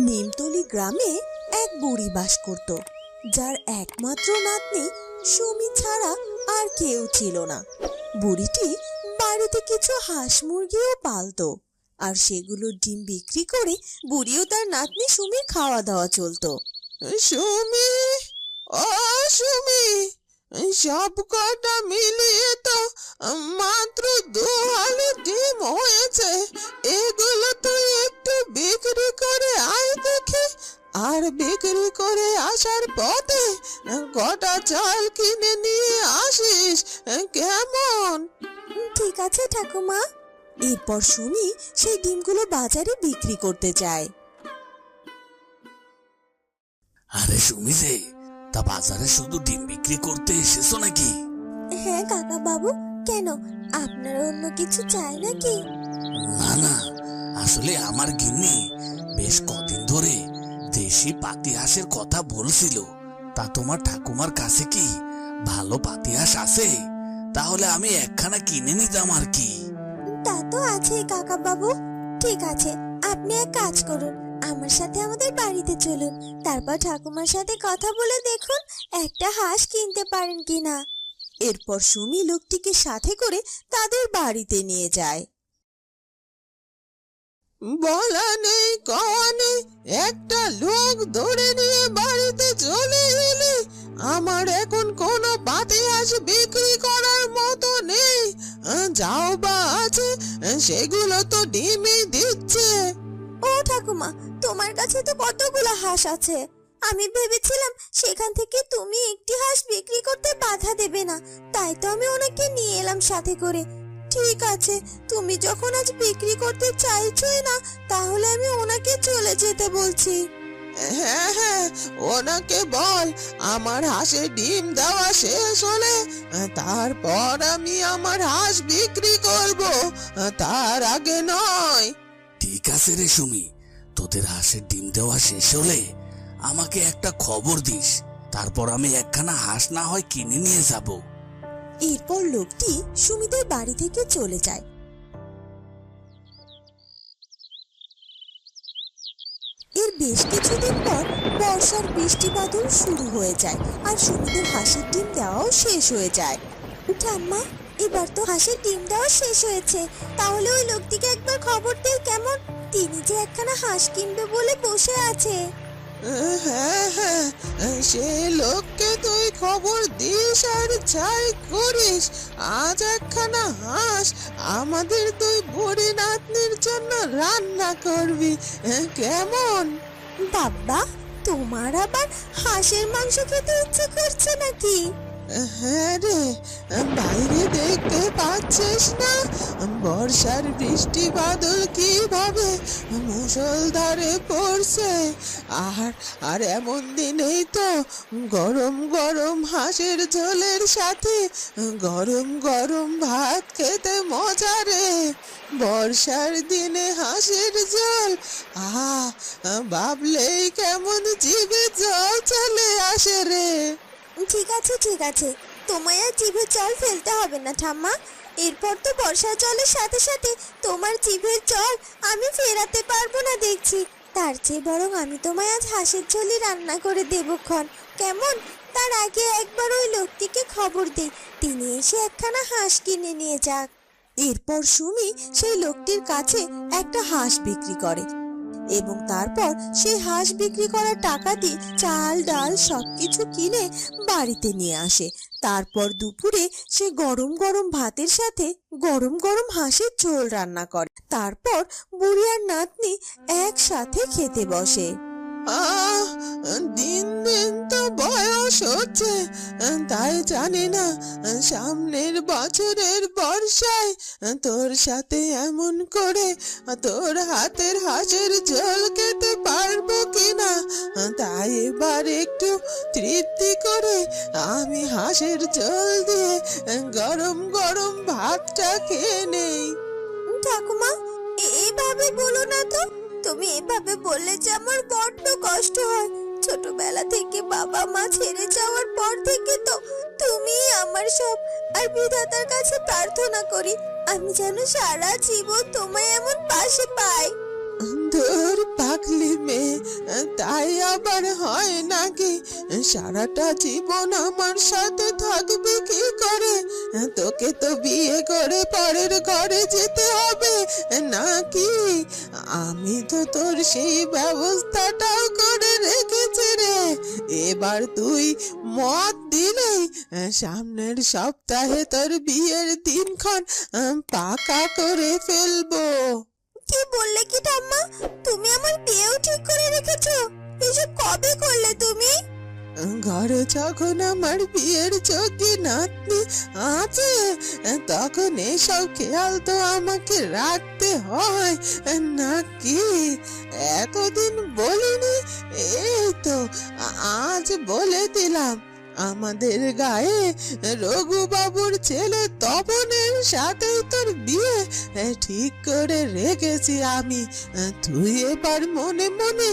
নিমতলি গ্রামে এক বুড়ি বাস করত, যার একমাত্র নাতনি সুমি ছাড়া আর কেউ ছিল না। বুড়িটি বাড়িতে কিছু হাঁস মুরগিও পালতো, আর সেগুলো ডিম বিক্রি করে বুড়িও তার নাতনি সুমির খাওয়া দাওয়া চলতো। সুমি, ও সুমি, সব কটা মিলিয়ে তো মাত্র 2 হালি ডিম হয়েছে। এগুলো তুই একটু বিক্রি করে আয় দেখি, আর বিক্রি করে আসার পথে কটা চাল কিনে নিয়ে আসিস, কেমন? ঠিক আছে ঠাকুমা। এরপর সুমি সেই ডিমগুলো বাজারে বিক্রি করতে যায়। আরে সুমি যে, তা বাজারে শুধু ডিম বিক্রি করতে এসেছো নাকি? হ্যাঁ কাকা বাবু, কেন আপনার অন্য কিছু চাই নাকি? না না, আসলে আমার গিন্নি বেশ কদিন ধরে দেশি পাতি হাঁসের কথা বলছিল। তা তোমার ঠাকুমার কাছে কি ভালো পাতি হাঁস আছে? তাহলে আমি একখানা কিনে নিতাম আর কি। তা তো আছেই কাকা বাবু। ঠিক আছে, আপনি এক কাজ করুন, আমার সাথে আমাদের বাড়িতে চলুন, তারপর ঠাকুমার সাথে কথা বলে দেখুন একটা হাঁস কিনতে পারেন কিনা। এরপর সুমি লোকটিকে সাথে করে তাদের বাড়িতে নিয়ে যায়। বলা নেই কওয়া নেই, একটা লোক ধরে নিয়ে বাড়িতে চলে এলি। আমার এখন কোনো পাতি হাঁস বিক্রি করার মতো নেই, যাও বা আছে সেগুলো তো ডিমই দিচ্ছে। ও ঠাকুমা, তোমার কাছে তো কতগুলো হাঁস আছে, আমি ভেবেছিলাম সেখান থেকে তুমি একটি হাঁস বিক্রি করতে বাধা দেবে না, তাই তো আমি ওনাকে নিয়ে এলাম সাথে করে। ঠিক আছে, তুমি যখন আজ বিক্রি করতে চাইছোই না, তাহলে আমি ওনাকে চলে যেতে বলছি। হ্যাঁ হ্যাঁ, ওনাকে বল আমার হাঁসের ডিম দেওয়া শেষ হলে তারপর আমি আমার হাঁস বিক্রি করব, তার আগে নয়। ঠিক আছে রে সুমি, তোদের হাঁসের ডিম দেওয়া শেষ হলে আমাকে একটা খবর দিস, তারপর আমি একখানা হাঁস না হয় কিনে নিয়ে যাব। এরপর লোকটি সুমিদের বাড়ি থেকে চলে যায়। এর বেশ কিছুদিন পর বর্ষার বৃষ্টি বাদল শুরু হয়ে যায়, আর সুমিদের হাঁসের ডিম দেওয়াও শেষ হয়ে যায়। ঠাম্মা, এবার তো হাঁসের ডিম দেওয়া শেষ হয়েছে, তাহলে ওই লোকটিকে একবার খবর দেই কেমন? তিনি যে একখানা হাঁস কিনবে বলে বসে আছে। হ্যাঁ হ্যাঁ, সে লোককে তুই খবর দিস আর যাই করিস, আজ একখানা হাঁস আমাদের 2 বুড়ি নাতনির জন্য রান্না করবি, কেমন? বাবা, তোমার আবার হাঁসের মাংস খেতে ইচ্ছে করছে নাকি? হ্যাঁ রে, বাইরে দেখতে পাচ্ছিস না বর্ষার বৃষ্টি বাদল কিভাবে মুষলধারে পড়ছে, আর আর এমন দিনেই তো গরম গরম হাঁসের ঝোলের সাথে গরম গরম ভাত খেতে মজা রে। বর্ষার দিনে হাঁসের ঝোল, ভাবলেই কেমন জিভে জল চলে আসে রে। ঠিক আছে ঠিক আছে, তোমায় আর জিভে জল ফেলতে হবে না ঠাম্মা। এরপর তো বর্ষার জলের সাথে সাথে তোমার জিভের জল আমি ফেরাতে পারবো না দেখছি। তার চেয়ে বরং আমি তোমায় আজ হাঁসের ঝোলই রান্না করে দেবক্ষণ, কেমন? তার আগে একবার ওই লোকটিকে খবর দেই, তিনি এসে একখানা হাঁস কিনে নিয়ে যাক। এরপর সুমি সেই লোকটির কাছে একটা হাঁস বিক্রি করে, এবং তারপর সেই হাঁস বিক্রি করার টাকা দিয়ে চাল ডাল সবকিছু কিনে বাড়িতে নিয়ে আসে। তারপর দুপুরে সে গরম গরম ভাতের সাথে গরম গরম হাঁসের ঝোল রান্না করে। তারপর বুড়ি আর নাতনি একসাথে খেতে বসে। দিন দিন তো বয়স হচ্ছে, তাই জানি না সামনের বছরের বর্ষায় তোর সাথে এমন করে তোর হাতের হাঁসের ঝোল খেতে পারবো কিনা, তাই এবার একটু তৃপ্তি করে আমি হাঁসের ঝোল দিয়ে গরম গরম ভাতটা খেয়ে নেই। ঠাকুমা, এভাবে বলো না তো, তুমি এভাবে বললে যে আমার বড্ড কষ্ট হয়। ছোটবেলা থেকে বাবা মা ছেড়ে যাওয়ার পর থেকে তো তুমি আমার সব, আর বিধাতার কাছে প্রার্থনা করি আমি যেন সারা জীবন তোমায় এমন পাশে পাই। ধুর পাগলি মেয়ে, তাই আবার হয় নাকি? সারাটা জীবন আমার সাথে থাকবে কি করে? তোকে তো বিয়ে করে পরের ঘরে যেতে হবে নাকি? আমি তো তোর সেই ব্যবস্থাটাও করে রেখেছি রে। এবার তুই মত দিলেই সামনের সপ্তাহে তোর বিয়ের দিনক্ষণ পাকা করে ফেলবো। কি বললে কি ঠাম্মা? তুমি আমার বিয়েও ঠিক করে রেখেছো? এসব কবে করলে তুমি? ঘরে যখন আমার বিয়ের যোগ্য নাতনি আছে তখন এসব খেয়াল তো আমাকে রাখতে হয় নাকি? এতদিন বলিনি, এই তো আজ বলে দিলাম। আমাদের গায়ে রঘু বাবুর ছেলে তপনের সাথেই তোর বিয়ে ঠিক করে রেখেছি আমি। তুই এবার মনে মনে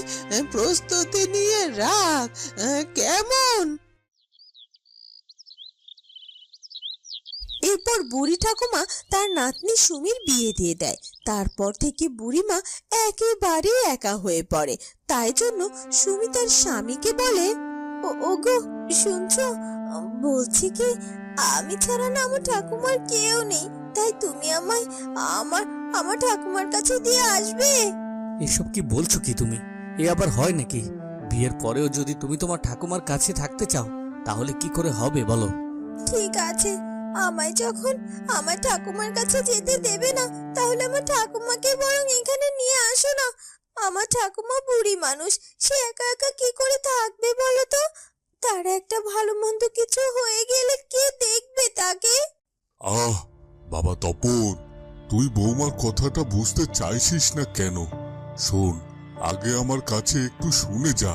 প্রস্তুতি নিয়ে রাখ, কেমন? এরপর বুড়ি ঠাকুমা তার নাতনি সুমির বিয়ে দিয়ে দেয়। তারপর থেকে বুড়িমা একেবারে একা হয়ে পড়ে। তাই জন্য সুমি তার স্বামীকে বলে, ওগো শুনছো, বলছি কি, আমি ছাড়া না আমার ঠাকুমার কেউ নেই, তাই তুমি আমায় আমার আমার ঠাকুমার কাছে দিয়ে আসবে। এসব কি বলছো কি তুমি? এ আবার হয় নাকি? বিয়ের পরেও যদি তুমি তোমার ঠাকুমার কাছে থাকতে চাও তাহলে কি করে হবে বলো? ঠিক আছে, আমায় যখন আমার ঠাকুমার কাছে যেতে দেবে না, তাহলে আমার ঠাকুমাকে বরং এখানে নিয়ে আসো না। আমার ঠাকুমা বুড়ি মানুষ, সে একা একা কি করে থাকবে বলো তো? তার একটা ভালো মন্দ কিছু হয়ে গেলে কে দেখবে তাকে? আহ বাবা তপন, তুই বৌমার কথাটা বুঝতে চাইছিস না কেন? শোন, আগে আমার কাছে একটু শুনে যা।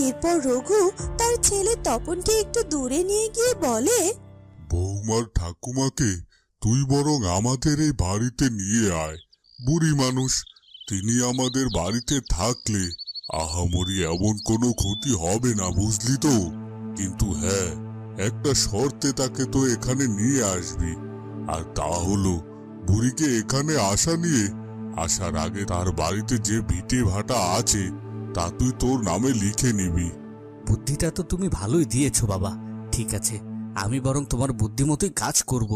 এরপর রঘু তার ছেলে তপনকে একটু দূরে নিয়ে গিয়ে বলে, বৌমার ঠাকুমাকে তুই বরং আমাদের এই বাড়িতে নিয়ে আয়। বুড়ি মানুষ, তিনি আমাদের বাড়িতে থাকলে আহামরি এমন কোনো ক্ষতি হবে না, বুঝলি তো? কিন্তু হ্যাঁ, একটা শর্তে তাকে তো এখানে নিয়ে আসবি, আর তা হলো বুড়িকে এখানে আসার আগে তার বাড়িতে যে ভিটে ভাটা আছে তা তুই তোর নামে লিখে নিবি। বুদ্ধিটা তো তুমি ভালোই দিয়েছো বাবা। ঠিক আছে, আমি বরং তোমার বুদ্ধিমতোই কাজ করব।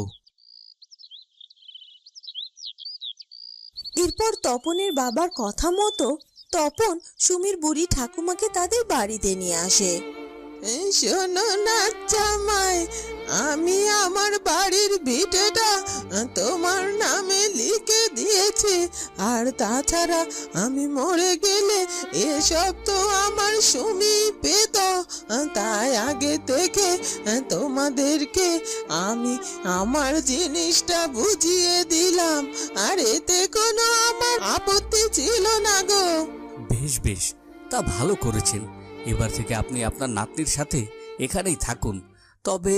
এরপর তপনের বাবার কথা মতো তপন সুমির বুড়ি ঠাকুমাকে তাদের বাড়িতে নিয়ে আসে। শোনো না জামাই, আমি আমার বাড়ির ভিটেটা তোমার নামে লিখে দিয়েছি, আর তাছাড়া আমি মরে গেলে এসব তো আমার সুমি পেত। তাই আগে থেকে তোমাদেরকে আমি আমার জিনিসটা বুঝিয়ে দিলাম, আর এতে কোনো আমার আপত্তি ছিল না গো। বেশ বেশ, তা ভালো করেছেন। এবার থেকে আপনি আপনার নাতনির সাথে এখানেই থাকুন। তবে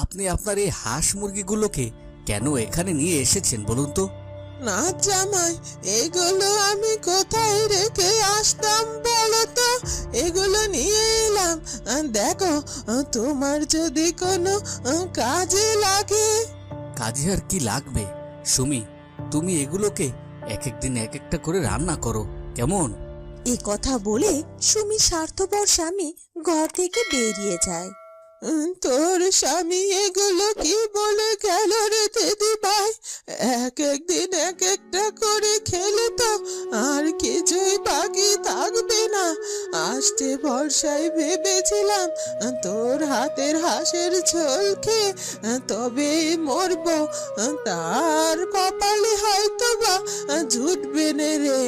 আপনি আপনার এই হাঁস মুরগিগুলোকে কেন এখানে নিয়ে এসেছেন বলুন তো? না জামাই, এগুলো আমি কোথায় রেখে আসতাম বলো তো? এগুলো নিয়ে এলাম, দেখো তোমার যদি কোনো কাজে লাগে। কাজে আর কি লাগবে সুমি, তুমি এগুলোকে এক একদিন এক একটা করে রান্না করো, কেমন? এ কথা বলে সুমি স্বার্থপর স্বামী ঘর থেকে বেরিয়ে যায়। তোর স্বামী এগুলো কি বলে গেল রে দিদি ভাই? এক একদিন এক একটা করে খেলে তো আর কিছুই বাকি থাকবে না। আসতে ভরসায় ভেবেছিলাম তোর হাতের হাঁসের ঝোল খেয়ে তবেই মরবো, তার কপালে হয়তো বা জুটবে না রে।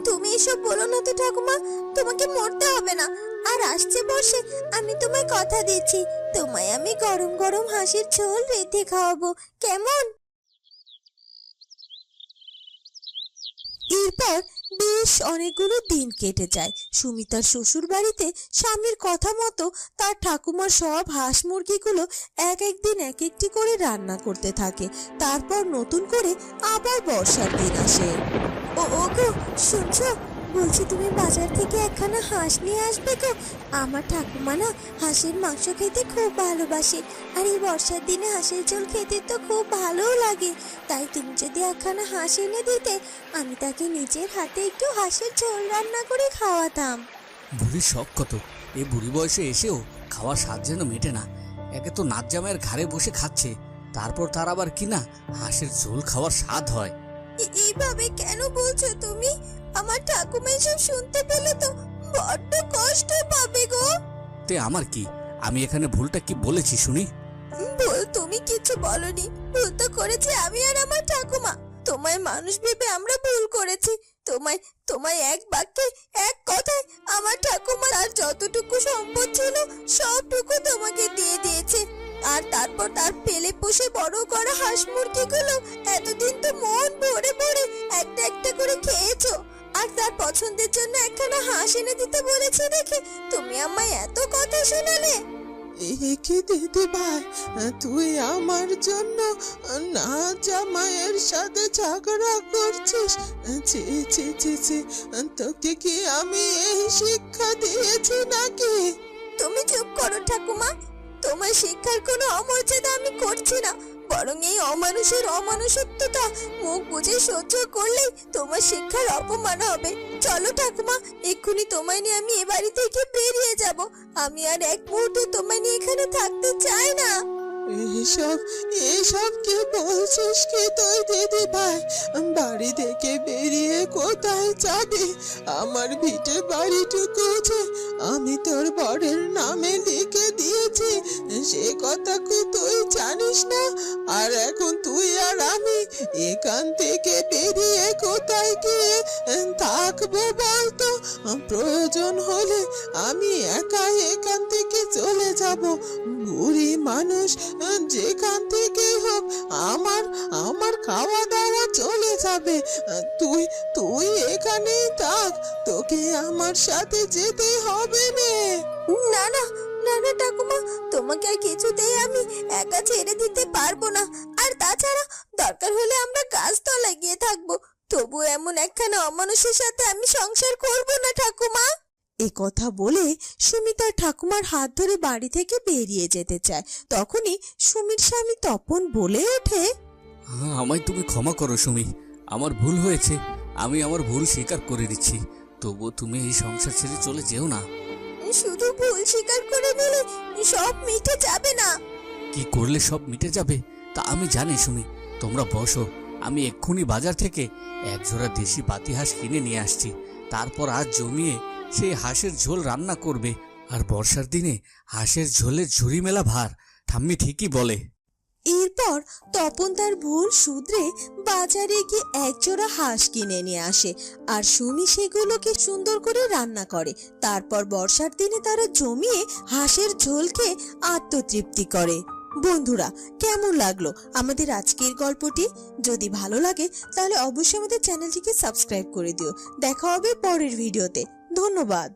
তুমি এসব বলো না তো ঠাকুমা, তোমাকে মরতে হবে না। আর আসছে বর্ষে আমি তোমায় কথা দিচ্ছি, তোমায় আমি গরম গরম হাঁসের ঝোল রেঁধে খাওয়াবো, কেমন? এরপর বেশ অনেকগুলো দিন কেটে যায়। সুমি তার শ্বশুর বাড়িতে স্বামীর কথা মতো তার ঠাকুমার সব হাঁস মুরগিগুলো এক একদিন এক একটি করে রান্না করতে থাকে। তারপর নতুন করে আবার বর্ষার দিন আসে। ওগো শুনছো, বলছি তুমি বাজার থেকে একখানা হাঁস নিয়ে আসবে গো। আমার ঠাকুমা না হাঁসের মাংস খেতে খুব ভালোবাসে, আর এই বর্ষার দিনে হাঁসের ঝোল খেতে তো খুব ভালোও লাগে। তাই তুমি যদি একখানা হাঁস এনে দিতে, আমি তাকে নিজের হাতে একটু হাঁসের ঝোল রান্না করে খাওয়াতাম। বুড়ির শখ কত, এই বুড়ি বয়সে এসেও খাওয়ার স্বাদ যেন মেটে না। একে তো নাচ জামাইয়ের ঘাড়ে বসে খাচ্ছে, তারপর তার আবার কিনা হাঁসের ঝোল খাওয়ার স্বাদ হয়। এইভাবে কেন বলছো তুমি? আমার ঠাকুমা এসব শুনতে পেলে তো বড্ড কষ্ট পাবে গো। তে আমার কি, আমি এখানে ভুলটা কি বলেছি শুনি? ভুল তুমি কিছু বলনি, ভুল তো করেছি আমি আর আমার ঠাকুমা। তোমায় মানুষ ভেবে আমরা ভুল করেছি। তোমায় তোমায় এক বাক্যে এক কথায় আমার ঠাকুমা আর যতটুকু সম্পদ ছিল সবটুকু তোমাকে দিয়ে দিয়েছে। আর তারপর তার পেলে পুষে বড় করা হাঁস মুরগিগুলো এতদিন তো মন ভরে ভরে একটা একটা করে খেয়েছো। আর তার পছন্দের জন্য একখানা হাঁস এনে দিতে বলেছে দেখে তুমি আমায় এত কথা শোনালে। কি দিদি ভাই, তুই আমার জন্য না জামাইয়ের সাথে ঝগড়া করছিস? ছি ছি ছি ছি, তোকে কি আমি এই শিক্ষা দিয়েছি নাকি? তুমি চুপ করো ঠাকুমা, তোমার শিক্ষার কোনো অমর্যাদা আমি করছি না, বরং এই অমানুষের অমানুষত্বটা মুখ বুঝে সহ্য করলেই তোমার শিক্ষার অপমান হবে। চলো ঠাকুমা, এক্ষুনি তোমায় নিয়ে আমি এ বাড়ি থেকে বেরিয়ে যাব। আমি আর এক মুহূর্ত তোমায় নিয়ে এখানে থাকতে চাই না। এসব এসব কি বলছিস কি তুই দিদি ভাই? বাড়ি থেকে বেরিয়ে কোথায় যাবি? আমার ভিটে বাড়িটুকু যে আমি তোর বরের নামে লিখে দিয়েছি, সে কথা কি তুই জানিস না? আর এখন তুই আর আমি এখান থেকে বেরিয়ে কোথায় গিয়ে থাকবো বলতো? প্রয়োজন হলে আমি একাই এখান থেকে চলে যাব। বুড়ি মানুষ, যেখান থেকে হোক আমার আমার খাওয়া দাওয়া চলে যাবে। তুই তুই এখানেই থাক, তোকে আমার সাথে যেতে হবে না। না না না না ঠাকুমা, তোমাকে আর কিছুতেই আমি একা ছেড়ে দিতে পারবো না। আর তাছাড়া দরকার হলে আমরা গাছতলায় গিয়ে থাকবো, তবু এমন একখানা অমানুষের সাথে আমি সংসার করব না ঠাকুমা। এ কথা বলে সুমি তার ঠাকুমার হাত ধরে বাড়ি থেকে বেরিয়ে যেতে চায়। তখনই সুমির স্বামী তপন বলে ওঠে, আমায় তুমি ক্ষমা করো সুমি, আমার ভুল হয়েছে, আমি আমার ভুল স্বীকার করে দিচ্ছি। তবুও তুমি এই সংসার ছেড়ে চলে যেও না। শুধু ভুল স্বীকার করে দিলে সব মিটে যাবে না। কি করলে সব মিটে যাবে তা আমি জানি সুমি। তোমরা বসো, আমি এক্ষুনি বাজার থেকে এক জোড়া দেশি পাতি হাঁস কিনে নিয়ে আসছি। তারপর আজ জমিয়ে সেই হাঁসের ঝোল রান্না করবে। আর বর্ষার দিনে হাঁসের ঝোলের ঝুড়ি মেলা ভার, ঠাম্মি ঠিকই বলে। এরপর তপন তার ভুল শুধরে বাজারে গিয়ে এক জোড়া হাঁস কিনে নিয়ে আসে, আর সুমি সেগুলোকে সুন্দর করে রান্না করে। তারপর বর্ষার দিনে তারা জমিয়ে হাঁসের ঝোল খেয়ে আত্মতৃপ্তি করে। বন্ধুরা, কেমন লাগলো আমাদের আজকের গল্পটি? যদি ভালো লাগে তাহলে অবশ্যই আমাদের চ্যানেলটিকে সাবস্ক্রাইব করে দিও। দেখা হবে পরের ভিডিওতে। ধন্যবাদ।